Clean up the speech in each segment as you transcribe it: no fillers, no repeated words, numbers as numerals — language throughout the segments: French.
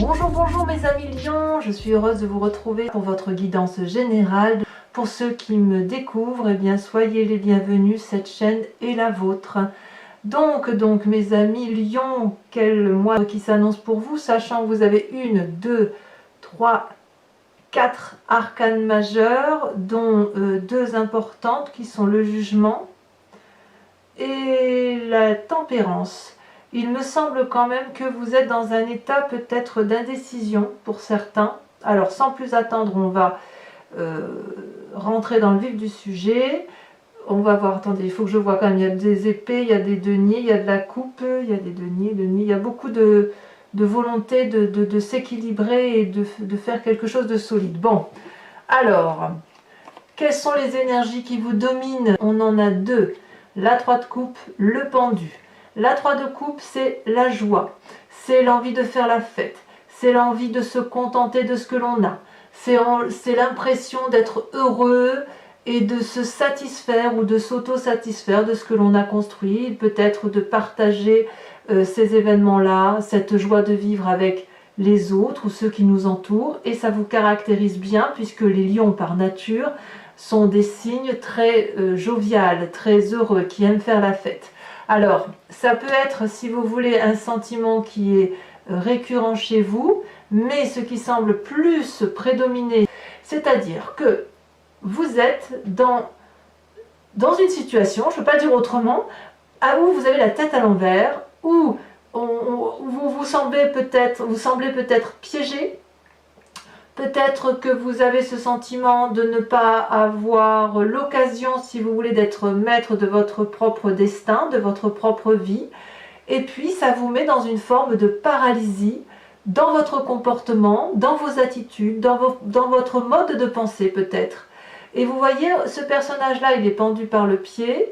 Bonjour, bonjour mes amis lions, je suis heureuse de vous retrouver pour votre guidance générale. Pour ceux qui me découvrent, eh bien soyez les bienvenus, cette chaîne est la vôtre. Donc mes amis lions, quel mois qui s'annonce pour vous, sachant que vous avez 1, 2, 3, 4 arcanes majeures, dont 2 importantes qui sont le jugement et la tempérance. Il me semble quand même que vous êtes dans un état peut-être d'indécision pour certains. Alors sans plus attendre, on va rentrer dans le vif du sujet. On va voir, attendez, il faut que je vois quand même, il y a des épées, il y a des deniers, il y a de la coupe, il y a des deniers, il y a beaucoup de volonté de s'équilibrer et de faire quelque chose de solide. Bon, alors, quelles sont les énergies qui vous dominent? On en a 2, la 3 de coupe, le pendu. La 3 de coupe, c'est la joie, c'est l'envie de faire la fête, c'est l'envie de se contenter de ce que l'on a, c'est l'impression d'être heureux et de se satisfaire ou de s'auto-satisfaire de ce que l'on a construit, peut-être de partager ces événements-là, cette joie de vivre avec les autres ou ceux qui nous entourent, et ça vous caractérise bien puisque les lions par nature sont des signes très joviales, très heureux, qui aiment faire la fête. Alors, ça peut être, si vous voulez, un sentiment qui est récurrent chez vous, mais ce qui semble plus prédominer, c'est-à-dire que vous êtes dans une situation, je ne peux pas dire autrement, où vous avez la tête à l'envers, où vous semblez peut-être piégé. Peut-être que vous avez ce sentiment de ne pas avoir l'occasion, si vous voulez, d'être maître de votre propre destin, de votre propre vie. Et puis, ça vous met dans une forme de paralysie dans votre comportement, dans vos attitudes, dans votre mode de pensée peut-être. Et vous voyez, ce personnage-là, il est pendu par le pied.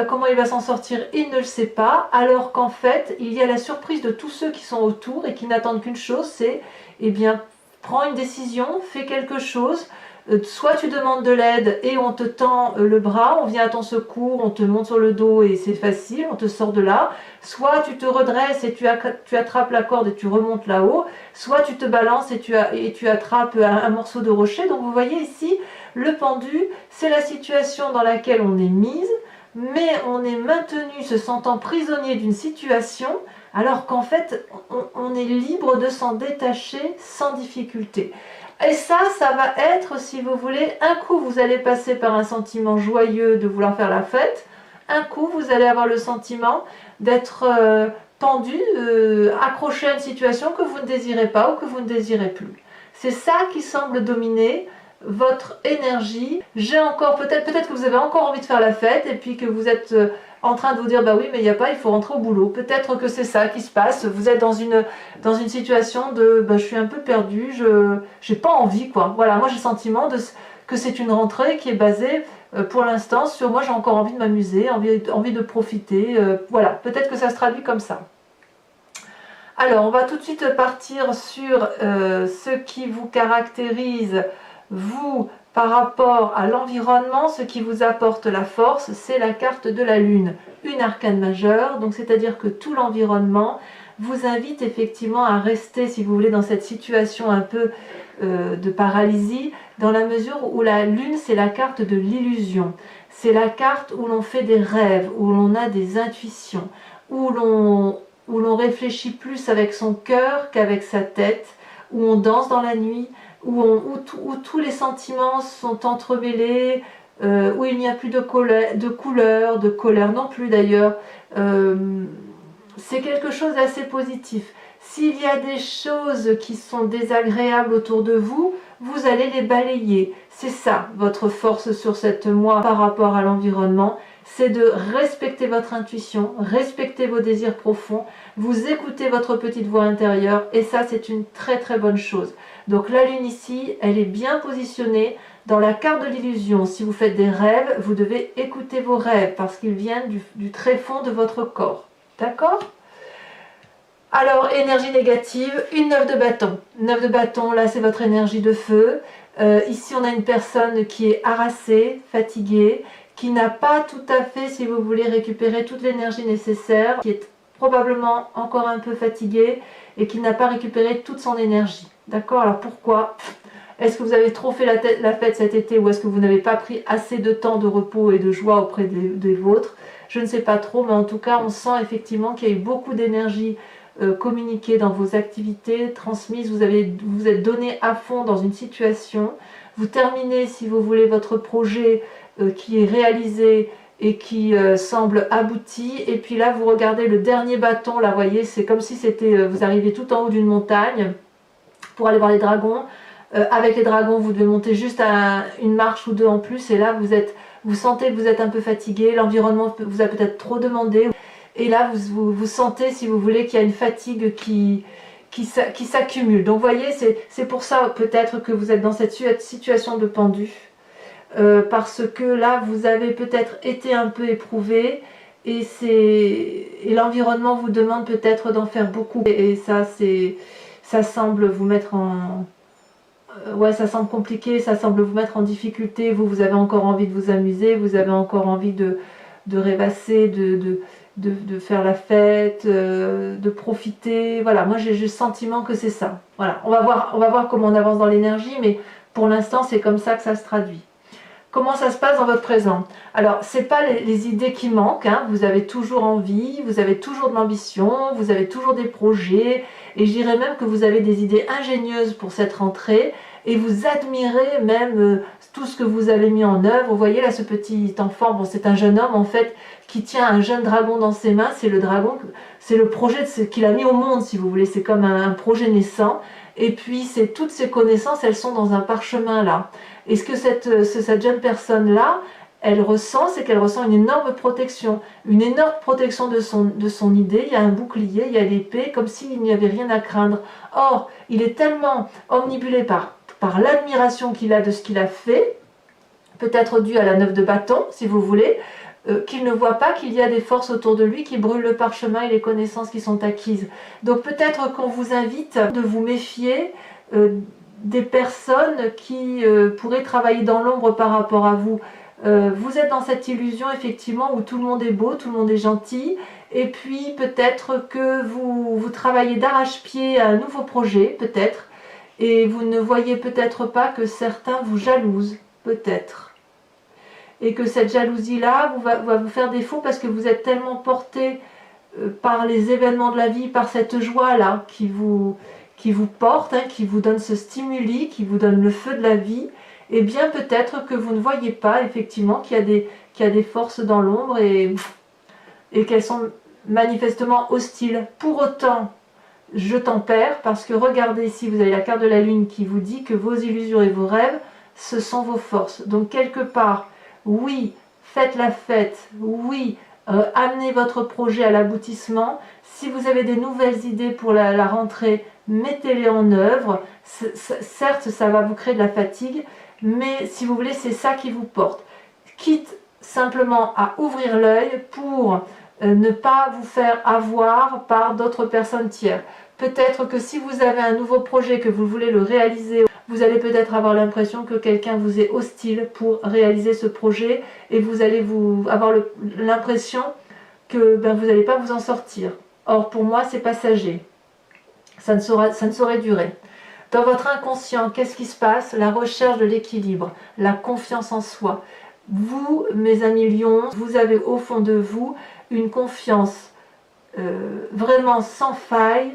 Comment il va s'en sortir, il ne le sait pas, alors qu'en fait, il y a la surprise de tous ceux qui sont autour et qui n'attendent qu'une chose, c'est, eh bien, prends une décision, fais quelque chose, soit tu demandes de l'aide et on te tend le bras, on vient à ton secours, on te monte sur le dos et c'est facile, on te sort de là, soit tu te redresses et tu attrapes la corde et tu remontes là-haut, soit tu te balances et tu attrapes un morceau de rocher. Donc vous voyez ici, le pendu, c'est la situation dans laquelle on est mise, mais on est maintenu se sentant prisonnier d'une situation, alors qu'en fait, on est libre de s'en détacher sans difficulté. Et ça va être, si vous voulez, un coup vous allez passer par un sentiment joyeux de vouloir faire la fête, un coup vous allez avoir le sentiment d'être pendu, accroché à une situation que vous ne désirez pas ou que vous ne désirez plus. C'est ça qui semble dominer votre énergie. J'ai encore, peut-être que vous avez encore envie de faire la fête et puis que vous êtes en train de vous dire bah oui mais il n'y a pas, il faut rentrer au boulot. Peut-être que c'est ça qui se passe, vous êtes dans une situation de je suis un peu perdu, je n'ai pas envie quoi. Voilà, moi j'ai le sentiment que c'est une rentrée qui est basée pour l'instant sur moi j'ai encore envie de m'amuser, envie de profiter, voilà, peut-être que ça se traduit comme ça. Alors on va tout de suite partir sur ce qui vous caractérise vous par rapport à l'environnement. Ce qui vous apporte la force, c'est la carte de la lune, une arcane majeure, donc c'est-à-dire que tout l'environnement vous invite effectivement à rester, si vous voulez, dans cette situation un peu de paralysie, dans la mesure où la lune, c'est la carte de l'illusion, c'est la carte où l'on fait des rêves, où l'on a des intuitions, où l'on réfléchit plus avec son cœur qu'avec sa tête, où on danse dans la nuit, où tous les sentiments sont entremêlés, où il n'y a plus de colère non plus d'ailleurs. C'est quelque chose d'assez positif. S'il y a des choses qui sont désagréables autour de vous, vous allez les balayer. C'est ça votre force sur cette mois par rapport à l'environnement, c'est de respecter votre intuition, respecter vos désirs profonds, vous écoutez votre petite voix intérieure et ça c'est une très très bonne chose. Donc la lune ici, elle est bien positionnée dans la carte de l'illusion. Si vous faites des rêves, vous devez écouter vos rêves parce qu'ils viennent du tréfonds de votre corps. D'accord ? Alors, énergie négative, une 9 de bâton. 9 de bâton, là c'est votre énergie de feu. Ici on a une personne qui est harassée, fatiguée, qui n'a pas tout à fait, si vous voulez, récupérer toute l'énergie nécessaire, qui est probablement encore un peu fatiguée et qu'il n'a pas récupéré toute son énergie. D'accord? Alors pourquoi? Est-ce que vous avez trop fait la fête cet été, ou est-ce que vous n'avez pas pris assez de temps de repos et de joie auprès des vôtres? Je ne sais pas trop, mais en tout cas, on sent effectivement qu'il y a eu beaucoup d'énergie communiquée dans vos activités, transmises. Vous êtes donné à fond dans une situation. Vous terminez, si vous voulez, votre projet qui est réalisé et qui semble abouti. Et puis là, vous regardez le dernier bâton. Là, vous voyez, c'est comme si c'était vous arriviez tout en haut d'une montagne pour aller voir les dragons. Avec les dragons, vous devez monter juste à une marche ou deux en plus, et là vous sentez que vous êtes un peu fatigué, l'environnement vous a peut-être trop demandé, et là vous sentez, si vous voulez, qu'il y a une fatigue qui s'accumule. Donc vous voyez, c'est pour ça peut-être que vous êtes dans cette situation de pendu, parce que là vous avez peut-être été un peu éprouvé, et l'environnement vous demande peut-être d'en faire beaucoup, et ça semble vous mettre en... Ouais, ça semble compliqué, ça semble vous mettre en difficulté. Vous avez encore envie de vous amuser, vous avez encore envie de rêvasser, de faire la fête, de profiter. Voilà, moi j'ai le sentiment que c'est ça. Voilà, on va voir comment on avance dans l'énergie, mais pour l'instant c'est comme ça que ça se traduit. Comment ça se passe dans votre présent? Alors, ce n'est pas les idées qui manquent, hein. Vous avez toujours envie, vous avez toujours de l'ambition, vous avez toujours des projets, et je dirais même que vous avez des idées ingénieuses pour cette rentrée, et vous admirez même tout ce que vous avez mis en œuvre. Vous voyez là ce petit enfant, bon, c'est un jeune homme en fait, qui tient un jeune dragon dans ses mains. C'est le dragon, c'est le projet qu'il a mis au monde, si vous voulez, c'est comme un projet naissant. Et puis toutes ces connaissances, elles sont dans un parchemin là. Et ce que cette jeune personne-là, elle ressent, c'est qu'elle ressent une énorme protection de son idée. Il y a un bouclier, il y a l'épée, comme s'il n'y avait rien à craindre. Or, il est tellement omnibulé par l'admiration qu'il a de ce qu'il a fait, peut-être dû à la 9 de bâton, si vous voulez, qu'il ne voit pas qu'il y a des forces autour de lui qui brûlent le parchemin et les connaissances qui sont acquises. Donc peut-être qu'on vous invite de vous méfier des personnes qui pourraient travailler dans l'ombre par rapport à vous. Vous êtes dans cette illusion effectivement où tout le monde est beau, tout le monde est gentil, et puis peut-être que vous travaillez d'arrache-pied à un nouveau projet, peut-être, et vous ne voyez peut-être pas que certains vous jalousent, peut-être. Et que cette jalousie-là va vous faire défaut parce que vous êtes tellement porté par les événements de la vie, par cette joie-là qui vous porte, hein, qui vous donne ce stimuli, qui vous donne le feu de la vie, et bien peut-être que vous ne voyez pas effectivement qu'il y a des forces dans l'ombre et qu'elles sont manifestement hostiles. Pour autant, je tempère, parce que regardez ici, vous avez la carte de la lune qui vous dit que vos illusions et vos rêves, ce sont vos forces. Donc quelque part, oui, faites la fête, oui, amenez votre projet à l'aboutissement. Si vous avez des nouvelles idées pour la rentrée, mettez-les en œuvre. Certes, ça va vous créer de la fatigue, mais si vous voulez, c'est ça qui vous porte. Quitte simplement à ouvrir l'œil pour ne pas vous faire avoir par d'autres personnes tierces. Peut-être que si vous avez un nouveau projet, que vous voulez le réaliser, vous allez peut-être avoir l'impression que quelqu'un vous est hostile pour réaliser ce projet, et vous allez avoir l'impression que vous n'allez pas vous en sortir. Or, pour moi, c'est passager. Ça ne saurait durer. Dans votre inconscient, qu'est-ce qui se passe? La recherche de l'équilibre, la confiance en soi. Vous, mes amis lions, vous avez au fond de vous une confiance vraiment sans faille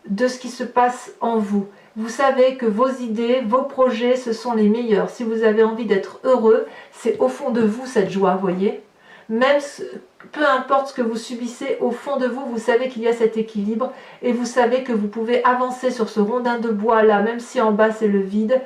de ce qui se passe en vous. Vous savez que vos idées, vos projets, ce sont les meilleurs. Si vous avez envie d'être heureux, c'est au fond de vous cette joie, voyez. Même peu importe ce que vous subissez, au fond de vous, vous savez qu'il y a cet équilibre, et vous savez que vous pouvez avancer sur ce rondin de bois là, même si en bas c'est le vide.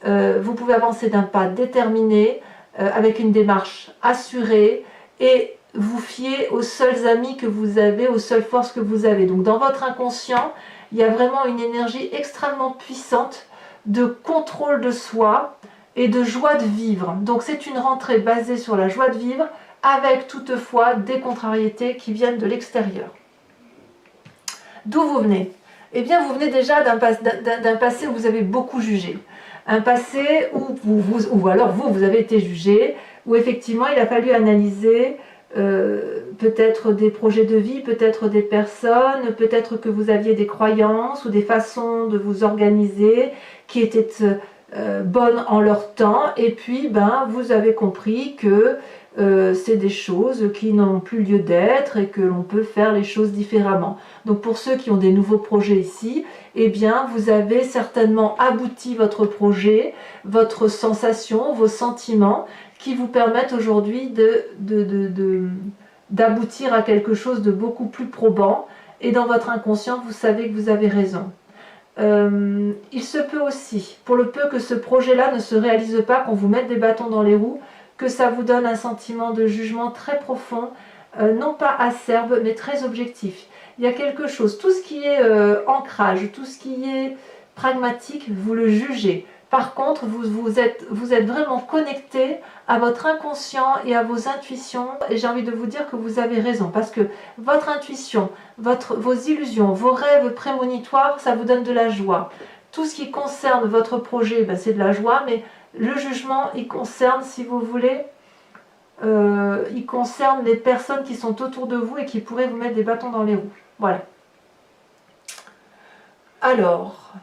Vous pouvez avancer d'un pas déterminé, avec une démarche assurée, et vous fier aux seuls amis que vous avez, aux seules forces que vous avez. Donc dans votre inconscient, il y a vraiment une énergie extrêmement puissante de contrôle de soi et de joie de vivre. Donc c'est une rentrée basée sur la joie de vivre, avec toutefois des contrariétés qui viennent de l'extérieur. D'où vous venez? Eh bien, vous venez déjà d'un passé où vous avez beaucoup jugé. Un passé où alors vous avez été jugé, où effectivement il a fallu analyser peut-être des projets de vie, peut-être des personnes, peut-être que vous aviez des croyances ou des façons de vous organiser qui étaient bonnes en leur temps, et puis vous avez compris que c'est des choses qui n'ont plus lieu d'être et que l'on peut faire les choses différemment. Donc pour ceux qui ont des nouveaux projets ici, eh bien vous avez certainement abouti votre projet, votre sensation, vos sentiments qui vous permettent aujourd'hui d'aboutir à quelque chose de beaucoup plus probant, et dans votre inconscient vous savez que vous avez raison. Il se peut aussi, pour le peu que ce projet-là ne se réalise pas, qu'on vous mette des bâtons dans les roues, que ça vous donne un sentiment de jugement très profond, non pas acerbe, mais très objectif. Il y a quelque chose, tout ce qui est ancrage, tout ce qui est pragmatique, vous le jugez. Par contre, vous êtes vraiment connecté à votre inconscient et à vos intuitions. Et j'ai envie de vous dire que vous avez raison, parce que votre intuition, vos illusions, vos rêves prémonitoires, ça vous donne de la joie. Tout ce qui concerne votre projet, c'est de la joie, mais le jugement, il concerne, si vous voulez, il concerne les personnes qui sont autour de vous et qui pourraient vous mettre des bâtons dans les roues. Voilà. Alors,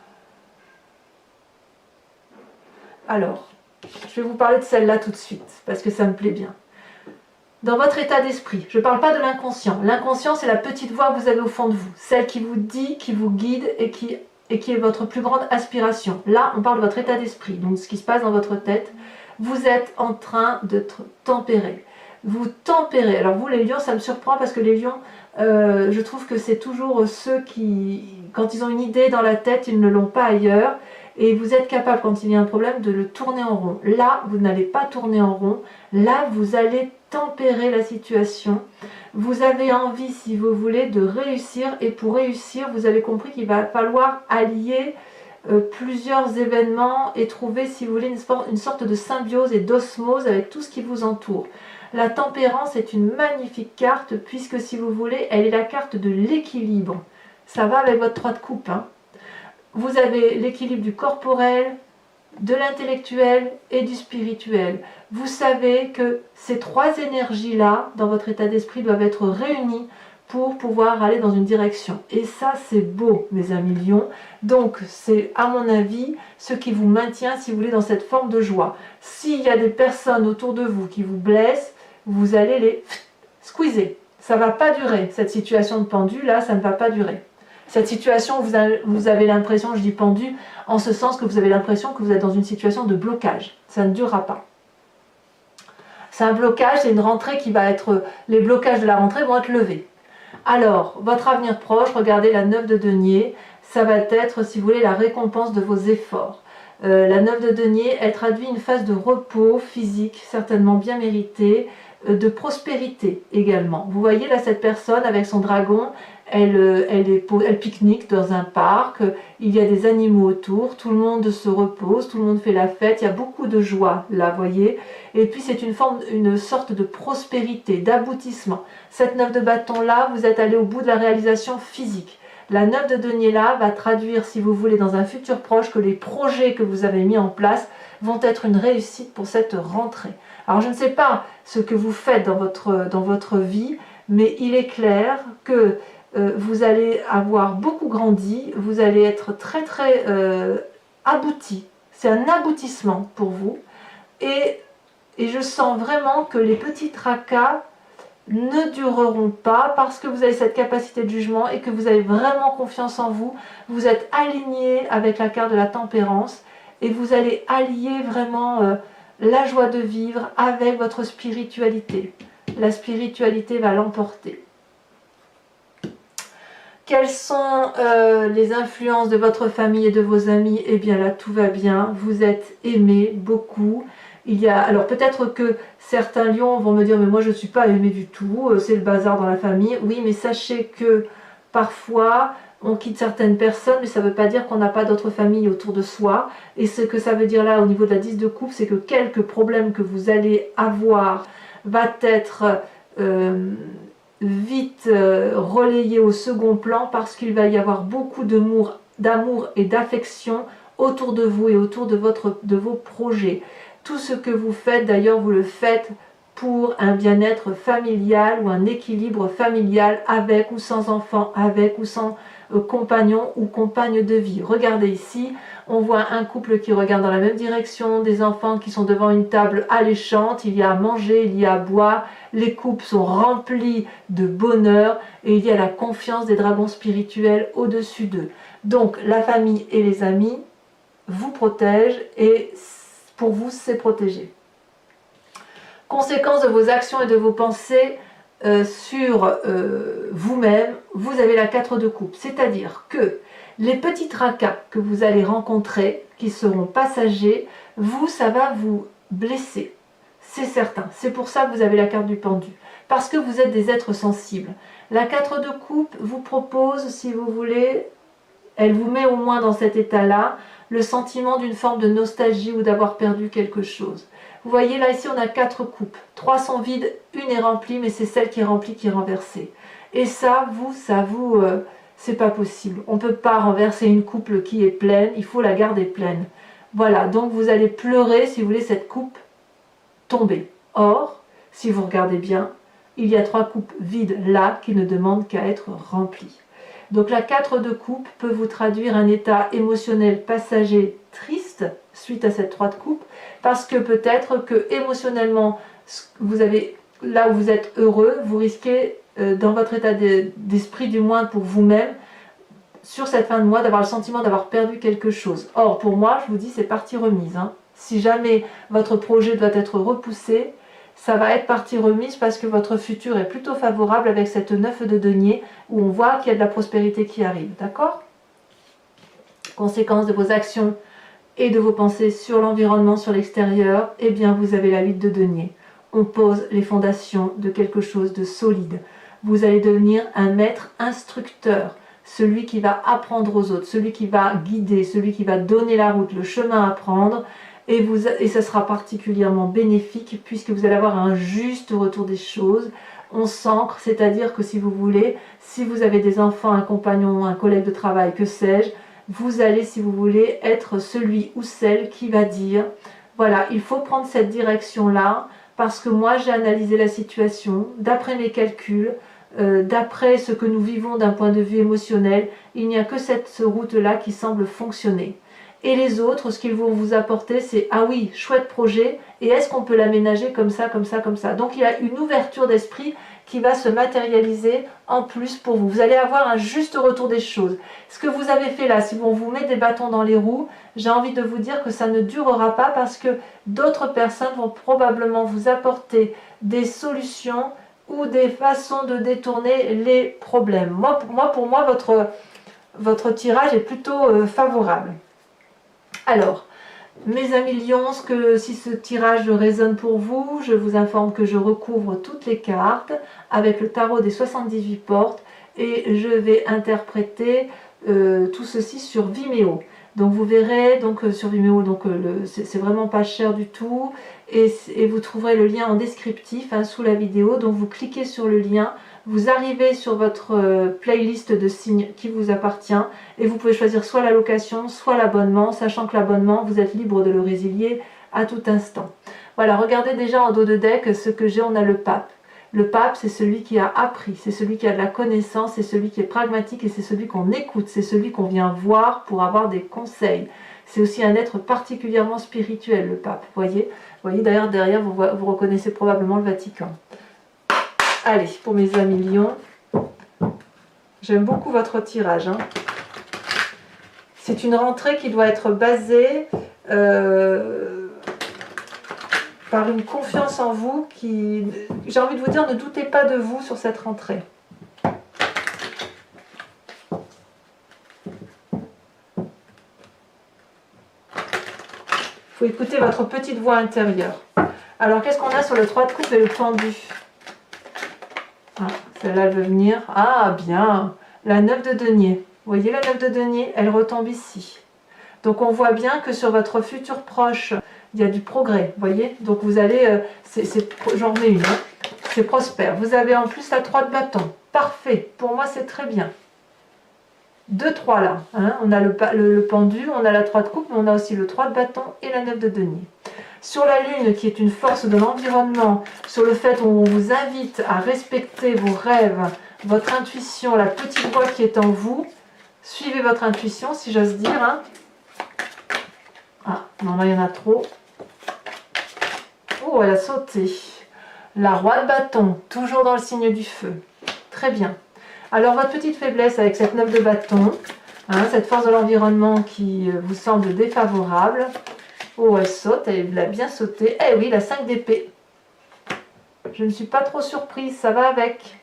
je vais vous parler de celle-là tout de suite, parce que ça me plaît bien. Dans votre état d'esprit, je ne parle pas de l'inconscient. L'inconscient, c'est la petite voix que vous avez au fond de vous, celle qui vous dit, qui vous guide et qui est votre plus grande aspiration. Là, on parle de votre état d'esprit, donc ce qui se passe dans votre tête. Vous êtes en train d'être tempéré. Vous tempérez. Alors vous, les lions, ça me surprend, parce que les lions, je trouve que c'est toujours ceux qui, quand ils ont une idée dans la tête, ils ne l'ont pas ailleurs. Et vous êtes capable, quand il y a un problème, de le tourner en rond. Là, vous n'allez pas tourner en rond. Là, vous allez tempérer la situation. Vous avez envie, si vous voulez, de réussir. Et pour réussir, vous avez compris qu'il va falloir allier plusieurs événements et trouver, si vous voulez, une sorte de symbiose et d'osmose avec tout ce qui vous entoure. La tempérance est une magnifique carte, puisque, si vous voulez, elle est la carte de l'équilibre. Ça va avec votre 3 de coupe, hein. Vous avez l'équilibre du corporel, de l'intellectuel et du spirituel. Vous savez que ces 3 énergies-là, dans votre état d'esprit, doivent être réunies pour pouvoir aller dans une direction. Et ça, c'est beau, mes amis lions. Donc, c'est, à mon avis, ce qui vous maintient, si vous voulez, dans cette forme de joie. S'il y a des personnes autour de vous qui vous blessent, vous allez les squeezer. Ça ne va pas durer. Cette situation de pendu, là, ça ne va pas durer. Cette situation, vous avez l'impression, je dis pendu, en ce sens que vous avez l'impression que vous êtes dans une situation de blocage. Ça ne durera pas. C'est un blocage, c'est une rentrée qui va être... Les blocages de la rentrée vont être levés. Alors, votre avenir proche, regardez la 9 de denier, ça va être, si vous voulez, la récompense de vos efforts. La 9 de denier, elle traduit une phase de repos physique, certainement bien méritée, de prospérité également. Vous voyez là cette personne avec son dragon, elle pique-nique dans un parc, il y a des animaux autour, tout le monde se repose, tout le monde fait la fête, il y a beaucoup de joie là, vous voyez. Et puis c'est une sorte de prospérité, d'aboutissement. Cette 9 de bâton là, vous êtes allé au bout de la réalisation physique. La 9 de denier là va traduire, si vous voulez, dans un futur proche, que les projets que vous avez mis en place vont être une réussite pour cette rentrée. Alors je ne sais pas ce que vous faites dans votre vie, mais il est clair que vous allez avoir beaucoup grandi, vous allez être très très abouti. C'est un aboutissement pour vous. Et je sens vraiment que les petits tracas ne dureront pas, parce que vous avez cette capacité de jugement et que vous avez vraiment confiance en vous. Vous êtes aligné avec la carte de la tempérance et vous allez allier vraiment la joie de vivre avec votre spiritualité. La spiritualité va l'emporter. Quelles sont les influences de votre famille et de vos amis? Eh bien là, tout va bien. Vous êtes aimés beaucoup. Alors peut-être que certains lions vont me dire, mais moi je ne suis pas aimé du tout, c'est le bazar dans la famille. Oui, mais sachez que parfois on quitte certaines personnes, mais ça ne veut pas dire qu'on n'a pas d'autres familles autour de soi. Et ce que ça veut dire là au niveau de la 10 de coupe, c'est que quelques problèmes que vous allez avoir va être vite relayé au second plan, parce qu'il va y avoir beaucoup d'amour et d'affection autour de vous et autour de vos projets. Tout ce que vous faites, d'ailleurs, vous le faites pour un bien-être familial ou un équilibre familial avec ou sans enfant, avec ou sans compagnon ou compagne de vie. Regardez ici, on voit un couple qui regarde dans la même direction, des enfants qui sont devant une table alléchante, il y a à manger, il y a à boire, les coupes sont remplies de bonheur et il y a la confiance des dragons spirituels au-dessus d'eux. Donc la famille et les amis vous protègent et pour vous c'est protégé. Conséquence de vos actions et de vos pensées sur vous-même, vous avez la 4 de coupe, c'est-à-dire que les petits tracas que vous allez rencontrer, qui seront passagers, vous, ça va vous blesser, c'est certain. C'est pour ça que vous avez la carte du pendu, parce que vous êtes des êtres sensibles. La 4 de coupe vous propose, si vous voulez, elle vous met au moins dans cet état-là, le sentiment d'une forme de nostalgie ou d'avoir perdu quelque chose. Vous voyez là, ici on a 4 coupes, 3 sont vides, une est remplie, mais c'est celle qui est remplie qui est renversée. Et ça, c'est pas possible. On ne peut pas renverser une coupe qui est pleine, il faut la garder pleine. Voilà, donc vous allez pleurer si vous voulez cette coupe tomber. Or, si vous regardez bien, il y a 3 coupes vides là qui ne demandent qu'à être remplies. Donc la 4 de coupe peut vous traduire un état émotionnel passager triste suite à cette 3 de coupe, parce que peut-être que émotionnellement, vous avez, là où vous êtes heureux, vous risquez dans votre état d'esprit du moins pour vous-même, sur cette fin de mois, d'avoir le sentiment d'avoir perdu quelque chose. Or pour moi, je vous dis, c'est partie remise. Hein. Si jamais votre projet doit être repoussé, ça va être partie remise parce que votre futur est plutôt favorable avec cette 9 de denier où on voit qu'il y a de la prospérité qui arrive. D'accord? Conséquence de vos actions et de vos pensées sur l'environnement, sur l'extérieur, eh bien vous avez la 8 de denier. On pose les fondations de quelque chose de solide. Vous allez devenir un maître instructeur, celui qui va apprendre aux autres, celui qui va guider, celui qui va donner la route, le chemin à prendre. Et ça sera particulièrement bénéfique puisque vous allez avoir un juste retour des choses. On s'ancre, c'est-à-dire que si vous voulez, si vous avez des enfants, un compagnon, un collègue de travail, que sais-je, vous allez, si vous voulez, être celui ou celle qui va dire, voilà, il faut prendre cette direction-là parce que moi j'ai analysé la situation, d'après mes calculs, d'après ce que nous vivons d'un point de vue émotionnel, il n'y a que cette route-là qui semble fonctionner. Et les autres, ce qu'ils vont vous apporter, c'est « Ah oui, chouette projet, et est-ce qu'on peut l'aménager comme ça, comme ça, comme ça ?» Donc il y a une ouverture d'esprit qui va se matérialiser en plus pour vous. Vous allez avoir un juste retour des choses. Ce que vous avez fait là, si on vous met des bâtons dans les roues, j'ai envie de vous dire que ça ne durera pas parce que d'autres personnes vont probablement vous apporter des solutions ou des façons de détourner les problèmes. Pour moi votre tirage est plutôt favorable. Alors, mes amis lions, si ce tirage résonne pour vous, je vous informe que je recouvre toutes les cartes avec le tarot des 78 portes et je vais interpréter tout ceci sur Vimeo. Donc vous verrez sur Vimeo, c'est vraiment pas cher du tout et vous trouverez le lien en descriptif sous la vidéo. Donc vous cliquez sur le lien, vous arrivez sur votre playlist de signes qui vous appartient et vous pouvez choisir soit la location, soit l'abonnement, sachant que l'abonnement, vous êtes libre de le résilier à tout instant. Voilà, regardez déjà en dos de deck ce que j'ai, on a le pape. Le pape, c'est celui qui a appris, c'est celui qui a de la connaissance, c'est celui qui est pragmatique et c'est celui qu'on écoute, c'est celui qu'on vient voir pour avoir des conseils. C'est aussi un être particulièrement spirituel, le pape, voyez derrière, vous reconnaissez probablement le Vatican. Allez, pour mes amis lions, j'aime beaucoup votre tirage. Hein. C'est une rentrée qui doit être basée par une confiance en vous qui, j'ai envie de vous dire, ne doutez pas de vous sur cette rentrée. Il faut écouter votre petite voix intérieure. Alors, qu'est-ce qu'on a sur le 3 de coupe et le pendu? Ah, celle-là veut venir. Ah, bien. La 9 de denier. Vous voyez la 9 de denier? Elle retombe ici. Donc, on voit bien que sur votre futur proche, il y a du progrès. Vous voyez? Donc, vous allez... j'en remets une. Hein. C'est prospère. Vous avez en plus la 3 de bâton. Parfait. Pour moi, c'est très bien. 2, 3 là. Hein. On a le pendu, on a la 3 de coupe, mais on a aussi le 3 de bâton et la 9 de denier. sur la lune qui est une force de l'environnement, sur le fait où on vous invite à respecter vos rêves, votre intuition, la petite voix qui est en vous. Suivez votre intuition, si j'ose dire. Hein. Ah, non, là, il y en a trop. Oh, elle a sauté. La roi de bâton, toujours dans le signe du feu. Très bien. Alors, votre petite faiblesse avec cette 9 de bâton, hein, cette force de l'environnement qui vous semble défavorable. Oh, elle saute, elle a bien sauté. Eh oui, la 5 d'épée. Je ne suis pas trop surprise, ça va avec.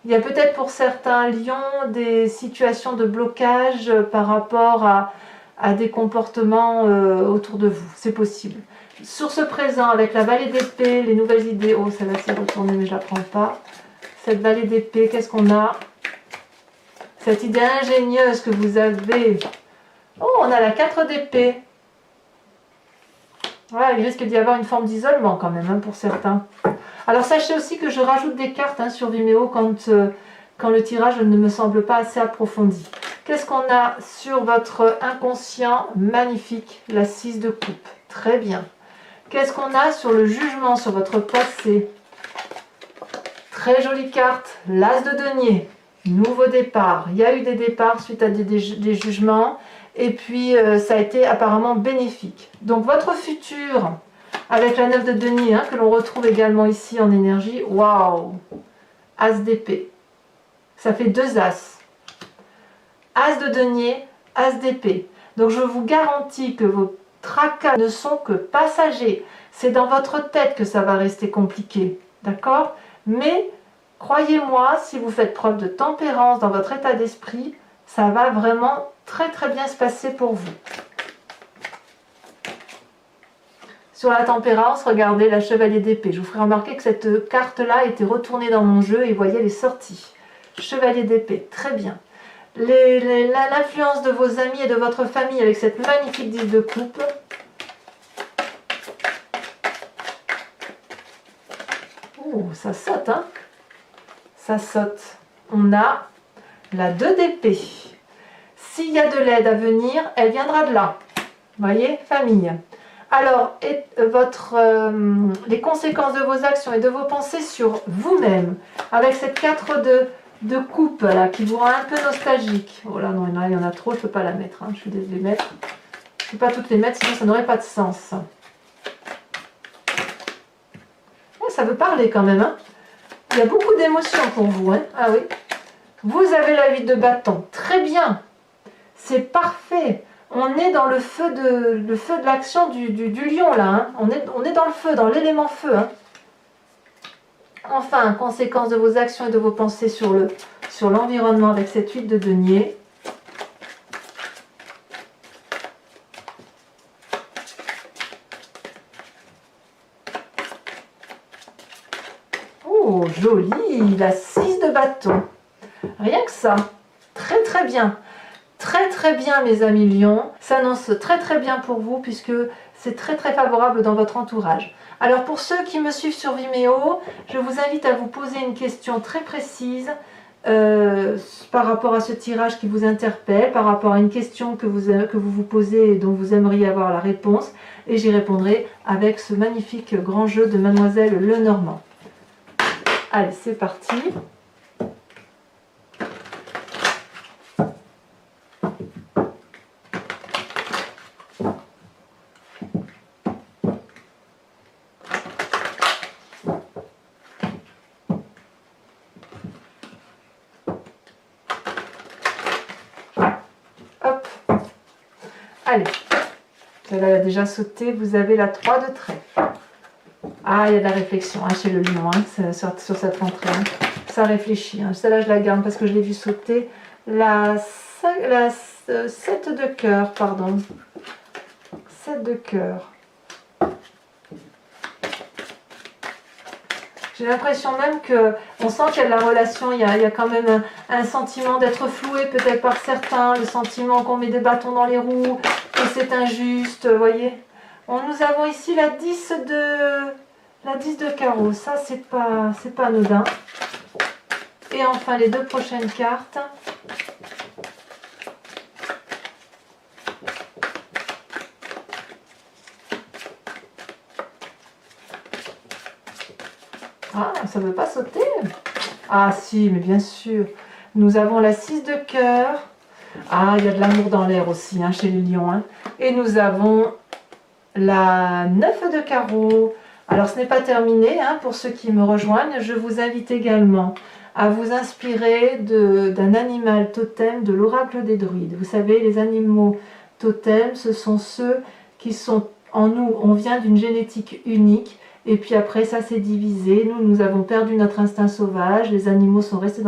Il y a peut-être pour certains lions des situations de blocage par rapport à des comportements autour de vous. C'est possible. Sur ce présent, avec la vallée d'épée, les nouvelles idées. Oh, celle-là s'est retournée, mais je ne la prends pas. Cette vallée d'épée, qu'est-ce qu'on a? Cette idée ingénieuse que vous avez. Oh, on a la 4 d'épée. Ouais, il risque d'y avoir une forme d'isolement quand même, hein, pour certains. Alors sachez aussi que je rajoute des cartes hein, sur Vimeo quand le tirage ne me semble pas assez approfondi. Qu'est-ce qu'on a sur votre inconscient? Magnifique, la 6 de coupe. Très bien. Qu'est-ce qu'on a sur le jugement, sur votre passé? Très jolie carte, l'As de denier. Nouveau départ. Il y a eu des départs suite à des jugements. Et puis, ça a été apparemment bénéfique. Donc, votre futur, avec la 9 de denier, hein, que l'on retrouve également ici en énergie. Waouh! As d'épée. Ça fait 2 As. As de denier, As d'épée. Donc, je vous garantis que vos tracas ne sont que passagers. C'est dans votre tête que ça va rester compliqué. D'accord? Mais, croyez-moi, si vous faites preuve de tempérance dans votre état d'esprit, ça va vraiment très très bien se passer pour vous. Sur la tempérance, regardez la chevalier d'épée. Je vous ferai remarquer que cette carte-là était retournée dans mon jeu et voyez, elle est sortie. Chevalier d'épée, très bien. L'influence de vos amis et de votre famille avec cette magnifique 10 de coupe. Oh, ça saute, hein? Ça saute. On a la 2 d'épée. S'il y a de l'aide à venir, elle viendra de là. Vous voyez, famille. Alors, les conséquences de vos actions et de vos pensées sur vous-même, avec cette 4 de coupe là, qui vous rend un peu nostalgique. Oh là, non, il y en a trop, je ne peux pas la mettre. Hein. Je suis désolée de les mettre. Je ne peux pas toutes les mettre, sinon ça n'aurait pas de sens. Oh, ça veut parler quand même. Hein. Il y a beaucoup d'émotions pour vous. Hein. Ah oui. Vous avez la 8 de bâton. Très bien. C'est parfait. On est dans le feu de l'action du lion là. Hein. On est dans le feu, dans l'élément feu. Hein. Enfin, conséquence de vos actions et de vos pensées sur l'environnement avec cette 8 de denier. Oh, joli, la 6 de bâton. Rien que ça. Très très bien. Très très bien mes amis lions, s'annonce très très bien pour vous puisque c'est très très favorable dans votre entourage. Alors pour ceux qui me suivent sur Vimeo, je vous invite à vous poser une question très précise par rapport à ce tirage qui vous interpelle, par rapport à une question que vous posez et dont vous aimeriez avoir la réponse et j'y répondrai avec ce magnifique grand jeu de Mademoiselle Lenormand. Allez, c'est parti. Hop. Allez. Celle-là a déjà sauté. Vous avez la 3 de trèfle. Ah, il y a de la réflexion hein, chez le lion hein, sur cette rentrée. Hein. Ça réfléchit. Hein. Celle-là, je la garde parce que je l'ai vue sauter. La 7 de cœur, pardon. 7 de cœur. J'ai l'impression même qu'on sent qu'il y a de la relation, il y a quand même un sentiment d'être floué peut-être par certains, le sentiment qu'on met des bâtons dans les roues, que c'est injuste, vous voyez. Nous avons ici la 10 de carreau, ça c'est pas anodin. Et enfin les deux prochaines cartes. Ah, ça ne veut pas sauter? Ah si, mais bien sûr. Nous avons la 6 de cœur. Ah, il y a de l'amour dans l'air aussi, hein, chez les lions. Hein. Et nous avons la 9 de carreau. Alors, ce n'est pas terminé, hein, pour ceux qui me rejoignent. Je vous invite également à vous inspirer d'un animal totem de l'oracle des druides. Vous savez, les animaux totems, ce sont ceux qui sont en nous. On vient d'une génétique unique. Et puis après, ça s'est divisé. Nous avons perdu notre instinct sauvage. Les animaux sont restés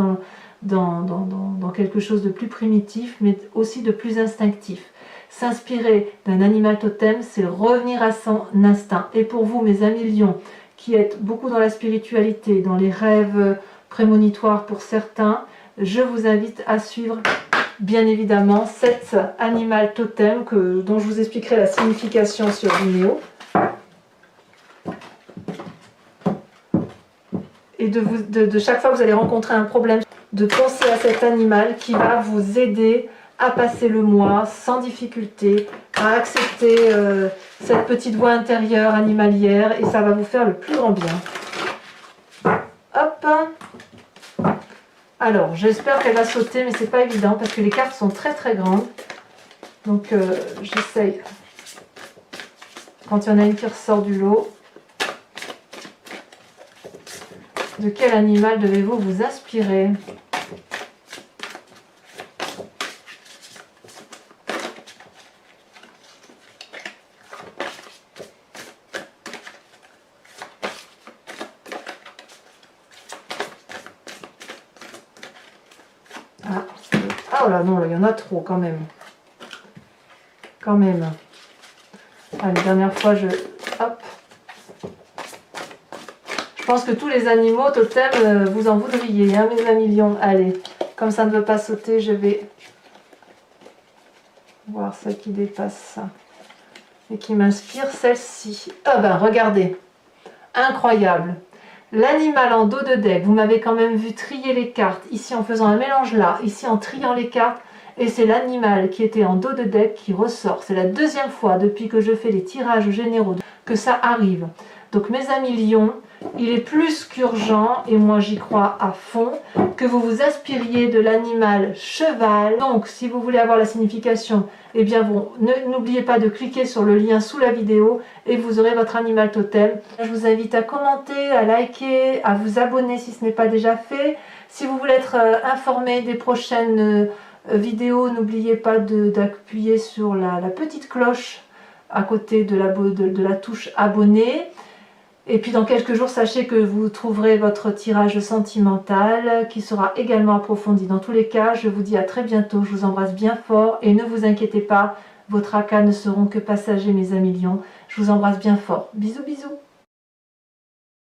dans quelque chose de plus primitif, mais aussi de plus instinctif. S'inspirer d'un animal totem, c'est revenir à son instinct. Et pour vous, mes amis lions, qui êtes beaucoup dans la spiritualité, dans les rêves prémonitoires pour certains, je vous invite à suivre bien évidemment cet animal totem dont je vous expliquerai la signification sur Vimeo. Et de chaque fois que vous allez rencontrer un problème, de penser à cet animal qui va vous aider à passer le mois sans difficulté, à accepter cette petite voix intérieure animalière, et ça va vous faire le plus grand bien. Hop! Alors, j'espère qu'elle va sauter, mais c'est pas évident parce que les cartes sont très très grandes. Donc, j'essaye. Quand il y en a une qui ressort du lot, de quel animal devez-vous vous inspirer? Ah, oh là, non, là, il y en a trop quand même. Quand même. Allez, dernière fois, hop. Je pense que tous les animaux totems, vous en voudriez, hein, mes amis lions. Allez, comme ça ne veut pas sauter, je vais voir celle qui dépasse ça. Et qui m'inspire, celle-ci. Ah ben, regardez. Incroyable. L'animal en dos de deck, vous m'avez quand même vu trier les cartes, ici en faisant un mélange là, ici en triant les cartes, et c'est l'animal qui était en dos de deck qui ressort. C'est la deuxième fois depuis que je fais les tirages généraux que ça arrive. Donc mes amis lions, il est plus qu'urgent, et moi j'y crois à fond, que vous vous inspiriez de l'animal cheval. Donc si vous voulez avoir la signification, eh bien n'oubliez pas de cliquer sur le lien sous la vidéo et vous aurez votre animal totem. Je vous invite à commenter, à liker, à vous abonner si ce n'est pas déjà fait. Si vous voulez être informé des prochaines vidéos, n'oubliez pas d'appuyer sur la petite cloche à côté de la touche abonner. Et puis dans quelques jours, sachez que vous trouverez votre tirage sentimental qui sera également approfondi. Dans tous les cas, je vous dis à très bientôt. Je vous embrasse bien fort et ne vous inquiétez pas, vos tracas ne seront que passagers, mes amis lions. Je vous embrasse bien fort. Bisous, bisous.